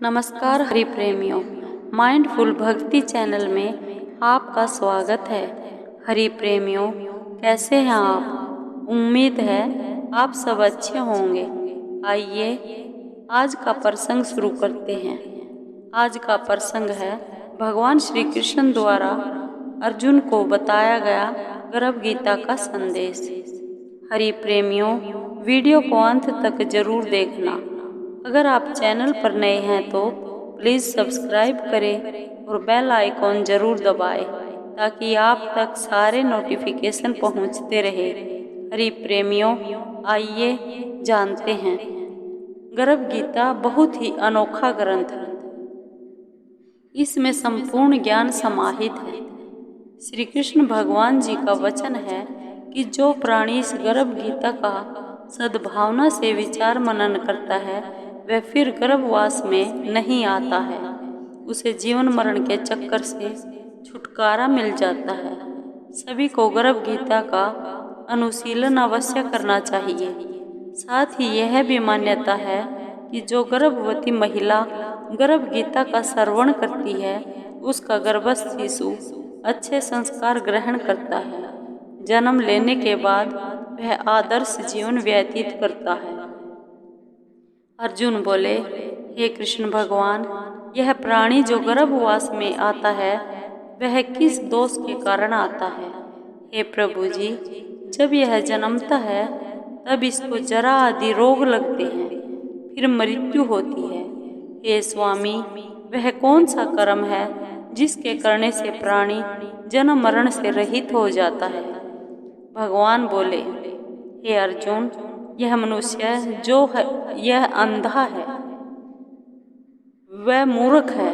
नमस्कार हरि प्रेमियों, माइंडफुल भक्ति चैनल में आपका स्वागत है। हरि प्रेमियों, कैसे हैं आप? उम्मीद है आप सब अच्छे होंगे। आइए आज का प्रसंग शुरू करते हैं। आज का प्रसंग है भगवान श्री कृष्ण द्वारा अर्जुन को बताया गया गर्भ गीता का संदेश। हरि प्रेमियों, वीडियो को अंत तक जरूर देखना। अगर आप चैनल पर नए हैं तो प्लीज़ सब्सक्राइब करें और बेल आइकॉन जरूर दबाएं ताकि आप तक सारे नोटिफिकेशन पहुंचते रहे। हरि प्रेमियों, आइए जानते हैं। गर्भ गीता बहुत ही अनोखा ग्रंथ है। इसमें संपूर्ण ज्ञान समाहित है। श्री कृष्ण भगवान जी का वचन है कि जो प्राणी इस गर्भ गीता का सद्भावना से विचार मनन करता है वह फिर गर्भवास में नहीं आता है। उसे जीवन मरण के चक्कर से छुटकारा मिल जाता है। सभी को गर्भ गीता का अनुशीलन अवश्य करना चाहिए। साथ ही यह भी मान्यता है कि जो गर्भवती महिला गर्भ गीता का श्रवण करती है उसका गर्भस्थ शिशु अच्छे संस्कार ग्रहण करता है। जन्म लेने के बाद वह आदर्श जीवन व्यतीत करता है। अर्जुन बोले, हे कृष्ण भगवान, यह प्राणी जो गर्भवास में आता है वह किस दोष के कारण आता है? हे प्रभु जी, जब यह जन्मता है तब इसको जरा आदि रोग लगते हैं, फिर मृत्यु होती है। हे स्वामी, वह कौन सा कर्म है जिसके करने से प्राणी जन्म मरण से रहित हो जाता है? भगवान बोले, हे अर्जुन, यह मनुष्य जो है यह अंधा है, वह मूर्ख है,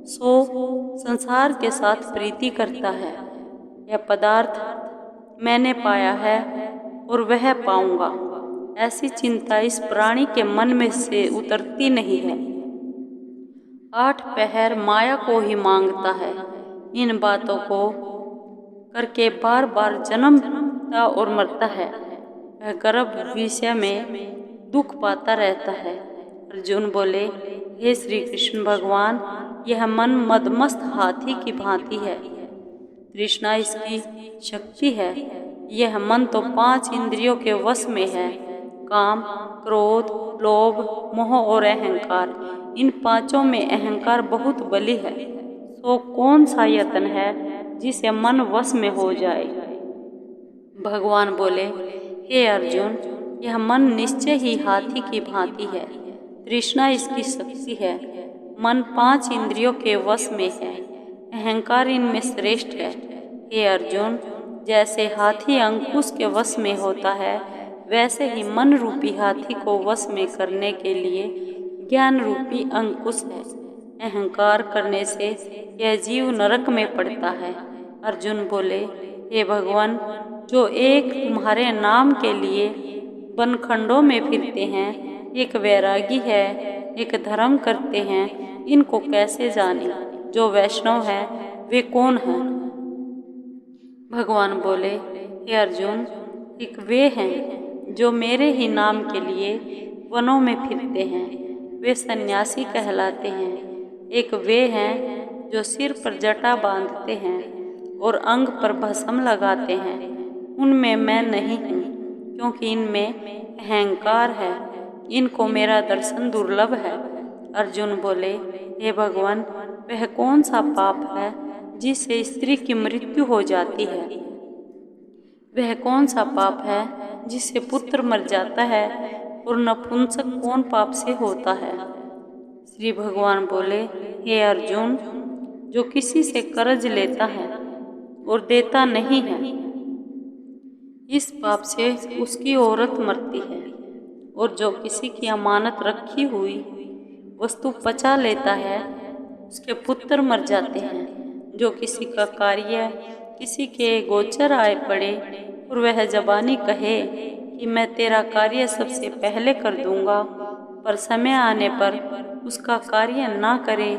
सो संसार के साथ प्रीति करता है। यह पदार्थ मैंने पाया है और वह पाऊंगा, ऐसी चिंता इस प्राणी के मन में से उतरती नहीं है। 8 पहर माया को ही मांगता है। इन बातों को करके बार बार जन्मता और मरता है। वह गर्भ विषय में दुख पाता रहता है। अर्जुन बोले, हे श्री कृष्ण भगवान, यह मन मदमस्त हाथी की भांति है। तृष्णा इसकी शक्ति है। यह मन तो 5 इंद्रियों के वश में है। काम, क्रोध, लोभ, मोह और अहंकार, इन 5 में अहंकार बहुत बली है। तो कौन सा यत्न है जिसे मन वश में हो जाए? भगवान बोले, हे अर्जुन, यह मन निश्चय ही हाथी की भांति है। तृष्णा इसकी शक्ति है। मन 5 इंद्रियों के वश में है। अहंकार इनमें श्रेष्ठ है। हे अर्जुन, जैसे हाथी अंकुश के वश में होता है वैसे ही मन रूपी हाथी को वश में करने के लिए ज्ञान रूपी अंकुश है। अहंकार करने से यह जीव नरक में पड़ता है। अर्जुन बोले, हे भगवान, जो एक तुम्हारे नाम के लिए बनखंडों में फिरते हैं, एक वैरागी है, एक धर्म करते हैं, इनको कैसे जाने? जो वैष्णव है वे कौन हैं? भगवान बोले, हे अर्जुन, एक वे हैं जो मेरे ही नाम के लिए वनों में फिरते हैं, वे सन्यासी कहलाते हैं। एक वे हैं जो सिर पर जटा बांधते हैं और अंग पर भस्म लगाते हैं, उनमें मैं नहीं हूँ, क्योंकि इनमें अहंकार है। इनको मेरा दर्शन दुर्लभ है। अर्जुन बोले, हे भगवान, वह कौन सा पाप है जिससे स्त्री की मृत्यु हो जाती है? वह कौन सा पाप है जिससे पुत्र मर जाता है? और नपुंसक कौन पाप से होता है? श्री भगवान बोले, हे अर्जुन, जो किसी से कर्ज लेता है और देता नहीं है, इस पाप से उसकी औरत मरती है। और जो किसी की अमानत रखी हुई वस्तु पचा लेता है उसके पुत्र मर जाते हैं। जो किसी का कार्य किसी के गोचर आए पड़े और वह जबानी कहे कि मैं तेरा कार्य सबसे पहले कर दूंगा, पर समय आने पर उसका कार्य ना करे,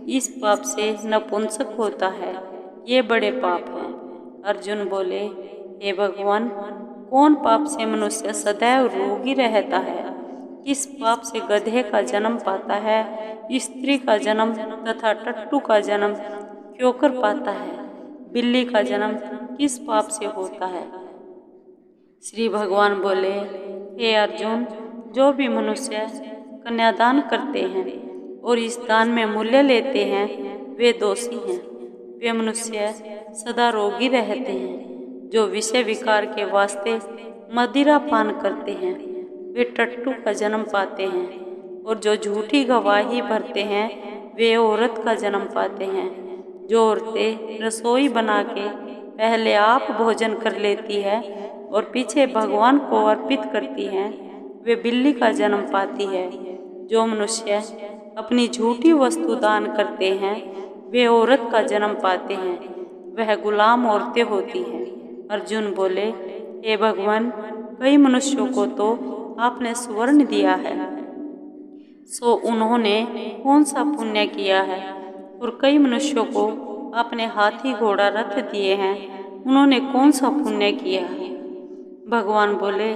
इस पाप से नपुंसक होता है। ये बड़े पाप हैं। अर्जुन बोले, हे भगवान, कौन पाप से मनुष्य सदैव रोगी रहता है? किस पाप से गधे का जन्म पाता है, स्त्री का जन्म तथा टट्टू का जन्म क्यों कर पाता है, बिल्ली का जन्म किस पाप से होता है। श्री भगवान बोले, हे अर्जुन, जो भी मनुष्य कन्यादान करते हैं और इस दान में मूल्य लेते हैं वे दोषी हैं। वे मनुष्य सदा रोगी रहते हैं। जो विषय विकार के वास्ते मदिरा पान करते हैं वे टट्टू का जन्म पाते हैं, और जो झूठी गवाही भरते हैं वे औरत का जन्म पाते हैं। जो औरतें रसोई बना के पहले आप भोजन कर लेती है और पीछे भगवान को अर्पित करती हैं वे बिल्ली का जन्म पाती है। जो मनुष्य अपनी झूठी वस्तु दान करते हैं वे औरत का जन्म पाते हैं, वह गुलाम औरतें होती हैं। अर्जुन बोले, हे भगवान, कई मनुष्यों को तो आपने स्वर्ण दिया है, सो उन्होंने कौन सा पुण्य किया है, और कई मनुष्यों को आपने हाथी घोड़ा रथ दिए हैं, उन्होंने कौन सा पुण्य किया है। भगवान बोले,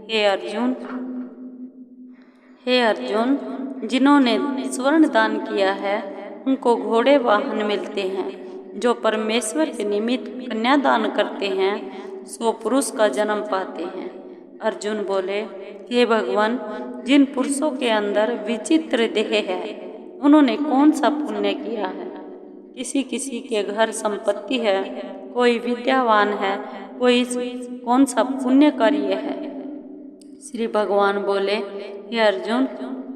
हे अर्जुन, जिन्होंने स्वर्ण दान किया है उनको घोड़े वाहन मिलते हैं। जो परमेश्वर के निमित्त कन्यादान करते हैं सो पुरुष का जन्म पाते हैं। अर्जुन बोले, हे भगवान, जिन पुरुषों के अंदर विचित्र देह है उन्होंने कौन सा पुण्य किया है। किसी किसी के घर संपत्ति है, कोई विद्यावान है, कोई कौन सा पुण्य कार्य है। श्री भगवान बोले, हे अर्जुन,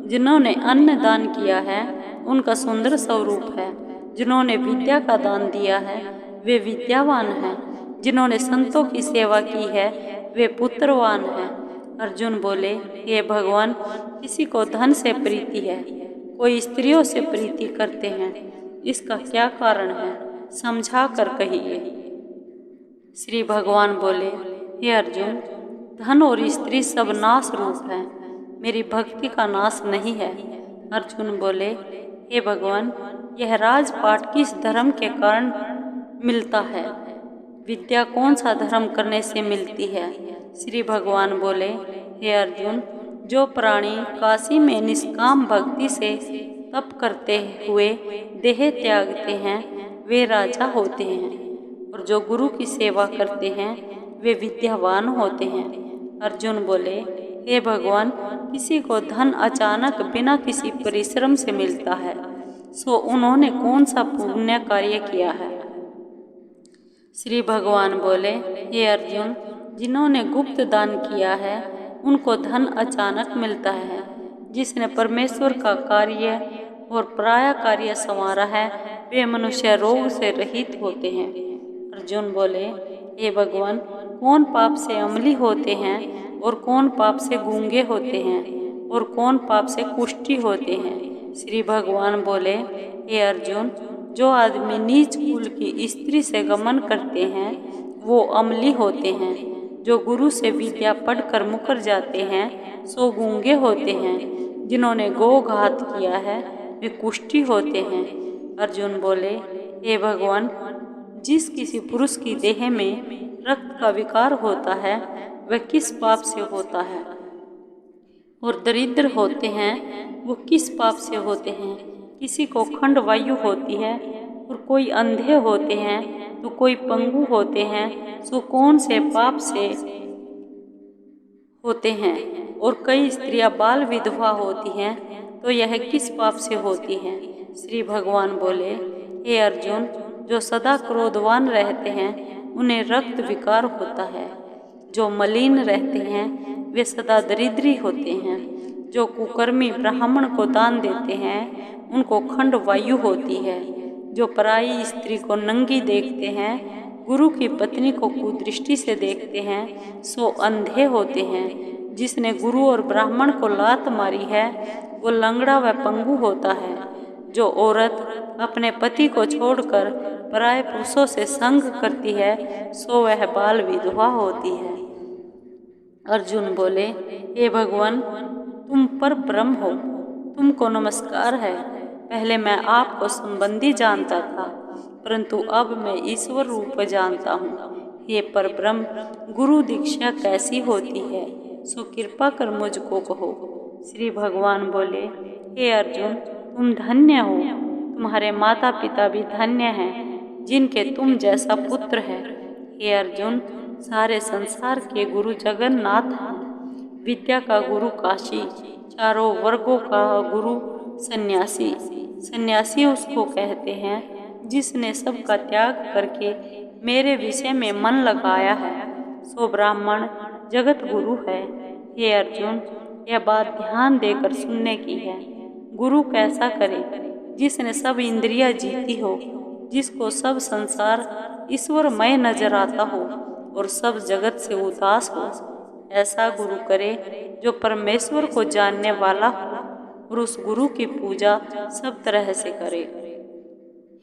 जिन्होंने अन्न दान किया है उनका सुंदर स्वरूप है। जिन्होंने विद्या का दान दिया है वे विद्यावान हैं। जिन्होंने संतों की सेवा की है वे पुत्रवान हैं। अर्जुन बोले, हे भगवान, किसी को धन से प्रीति है, कोई स्त्रियों से प्रीति करते हैं, इसका क्या कारण है, समझा कर कहिए। श्री भगवान बोले, हे अर्जुन, धन और स्त्री सब नाश रूप है, मेरी भक्ति का नाश नहीं है। अर्जुन बोले, हे भगवान, यह राजपाट किस धर्म के कारण मिलता है, विद्या कौन सा धर्म करने से मिलती है। श्री भगवान बोले, हे अर्जुन, जो प्राणी काशी में निष्काम भक्ति से तप करते हुए देह त्यागते हैं वे राजा होते हैं, और जो गुरु की सेवा करते हैं वे विद्यावान होते हैं। अर्जुन बोले, हे भगवान, किसी को धन अचानक बिना किसी परिश्रम से मिलता है, सो उन्होंने कौन सा पुण्य कार्य किया है। श्री भगवान बोले, हे अर्जुन, जिन्होंने गुप्त दान किया है उनको धन अचानक मिलता है। जिसने परमेश्वर का कार्य और पराया कार्य संवारा है वे मनुष्य रोग से रहित होते हैं। अर्जुन बोले, हे भगवान, कौन पाप से अमली होते हैं और कौन पाप से गूंगे होते हैं और कौन पाप से कुष्ठी होते हैं। श्री भगवान बोले, हे अर्जुन, जो आदमी नीच कुल की स्त्री से गमन करते हैं वो अमली होते हैं। जो गुरु से विद्या पढ़कर मुकर जाते हैं सो गूंगे होते हैं। जिन्होंने गोघात किया है वे कुष्ठी होते हैं। अर्जुन बोले, हे भगवान, जिस किसी पुरुष की देह में रक्त का विकार होता है वह किस पाप से होता है, और दरिद्र होते हैं वो किस पाप से होते हैं। किसी को खंड वायु होती है और कोई अंधे होते हैं तो कोई पंगु होते हैं, सो कौन से पाप से होते हैं। और कई स्त्रियां बाल विधवा होती हैं तो यह किस पाप से होती हैं। श्री भगवान बोले, हे अर्जुन, जो सदा क्रोधवान रहते हैं उन्हें रक्त विकार होता है। जो मलिन रहते हैं वे सदा दरिद्री होते हैं। जो कुकर्मी ब्राह्मण को दान देते हैं उनको खंड वायु होती है। जो पराई स्त्री को नंगी देखते हैं, गुरु की पत्नी को कुदृष्टि से देखते हैं, सो अंधे होते हैं। जिसने गुरु और ब्राह्मण को लात मारी है वो लंगड़ा व पंगु होता है। जो औरत अपने पति को छोड़कर पराये पुरुषों से संग करती है सो वह बाल विधवा होती है। अर्जुन बोले, हे भगवान, तुम पर ब्रह्म हो, तुमको नमस्कार है। पहले मैं आपको संबंधी जानता था, परंतु अब मैं ईश्वर रूप जानता हूँ। हे पर ब्रह्म, गुरु दीक्षा कैसी होती है, सो कृपा कर मुझको कहो। श्री भगवान बोले, हे अर्जुन, तुम धन्य हो। तुम्हारे माता पिता भी धन्य हैं जिनके तुम जैसा पुत्र है। हे अर्जुन, सारे संसार के गुरु जगन्नाथ हैं। विद्या का गुरु काशी, चारों वर्गों का गुरु सन्यासी। सन्यासी उसको कहते हैं जिसने सबका त्याग करके मेरे विषय में मन लगाया है, सो ब्राह्मण जगत गुरु है। हे अर्जुन, यह बात ध्यान देकर सुनने की है। गुरु कैसा करे? जिसने सब इंद्रियां जीती हो, जिसको सब संसार ईश्वरमय नजर आता हो और सब जगत से उदास हो। ऐसा गुरु करे जो परमेश्वर को जानने वाला हो और उस गुरु की पूजा सब तरह से करे।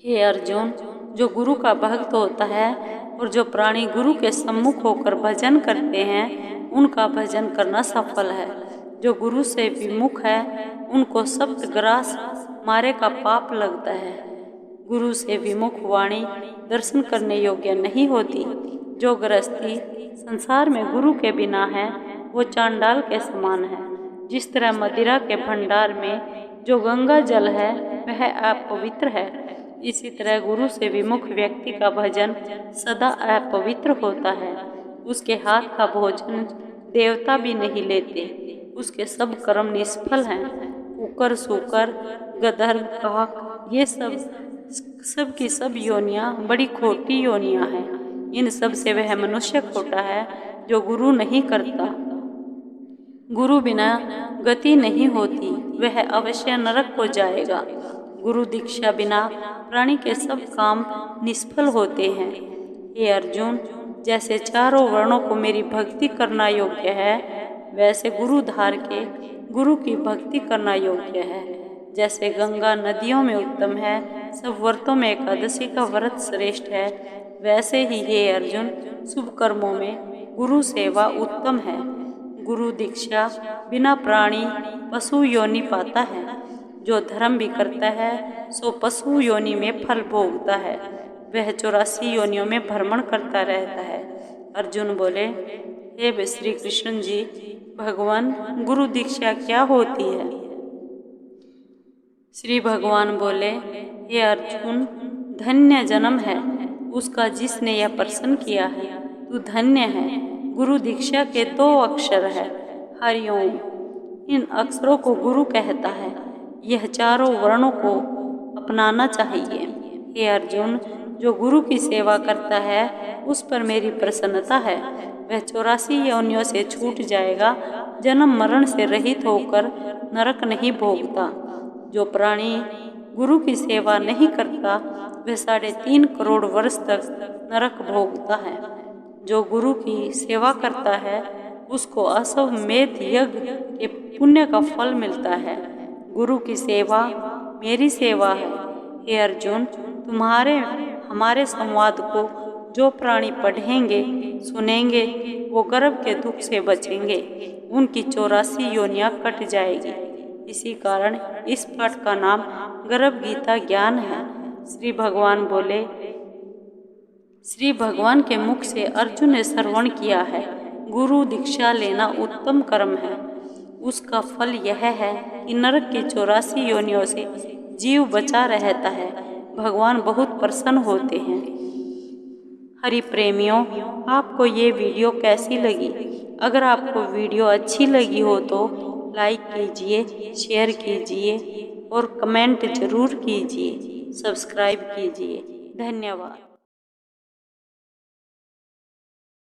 हे अर्जुन, जो गुरु का भक्त होता है और जो प्राणी गुरु के सम्मुख होकर भजन करते हैं, उनका भजन करना सफल है। जो गुरु से विमुख है, उनको सप्तग्रास मारे का पाप लगता है। गुरु से विमुख वाणी दर्शन करने योग्य नहीं होती। जो गृहस्थी संसार में गुरु के बिना है, वो चांडाल के समान है। जिस तरह मदिरा के भंडार में जो गंगा जल है वह अपवित्र है, इसी तरह गुरु से विमुख व्यक्ति का भजन सदा अपवित्र होता है। उसके हाथ का भोजन देवता भी नहीं लेते। उसके सब कर्म निष्फल हैं। कुकर, सूकर, गदर, काक, ये सब की सब योनियां बड़ी खोटी योनियां हैं। इन सब से वह मनुष्य खोटा है जो गुरु नहीं करता। गुरु बिना गति नहीं होती, वह अवश्य नरक को जाएगा। गुरु दीक्षा बिना प्राणी के सब काम निष्फल होते हैं। हे अर्जुन, जैसे चारों वर्णों को मेरी भक्ति करना योग्य है, वैसे गुरु धार के गुरु की भक्ति करना योग्य है। जैसे गंगा नदियों में उत्तम है, सब व्रतों में एकादशी का व्रत श्रेष्ठ है, वैसे ही हे अर्जुन, शुभ कर्मों में गुरु सेवा उत्तम है। गुरु दीक्षा बिना प्राणी पशु योनि पाता है। जो धर्म भी करता है सो पशु योनि में फल भोगता है। वह 84 योनियों में भ्रमण करता रहता है। अर्जुन बोले, हे श्री कृष्ण जी, भगवान, गुरु दीक्षा क्या होती है? श्री भगवान बोले, हे अर्जुन, धन्य जन्म है उसका जिसने यह प्रश्न किया है। तू धन्य है। गुरु दीक्षा के 2 अक्षर है, हरिओम। इन अक्षरों को गुरु कहता है। यह चारों वर्णों को अपनाना चाहिए। हे अर्जुन, जो गुरु की सेवा करता है उस पर मेरी प्रसन्नता है। वह 84 योनियों से छूट जाएगा, जन्म मरण से रहित होकर नरक नहीं भोगता। जो प्राणी गुरु की सेवा नहीं करता, वह 3.5 करोड़ वर्ष तक नरक भोगता है। जो गुरु की सेवा करता है उसको अश्वमेध यज्ञ के पुण्य का फल मिलता है। गुरु की सेवा मेरी सेवा है। हे अर्जुन, हमारे संवाद को जो प्राणी पढ़ेंगे सुनेंगे, वो गर्भ के दुख से बचेंगे। उनकी 84 योनियां कट जाएगी। इसी कारण इस पाठ का नाम गर्भ गीता ज्ञान है। श्री भगवान बोले, श्री भगवान के मुख से अर्जुन ने श्रवण किया है, गुरु दीक्षा लेना उत्तम कर्म है। उसका फल यह है कि नरक की 84 योनियों से जीव बचा रहता है। भगवान बहुत प्रसन्न होते हैं। हरि प्रेमियों, आपको ये वीडियो कैसी लगी? अगर आपको वीडियो अच्छी लगी हो तो लाइक कीजिए, शेयर कीजिए और कमेंट जरूर कीजिए, सब्सक्राइब कीजिए। धन्यवाद।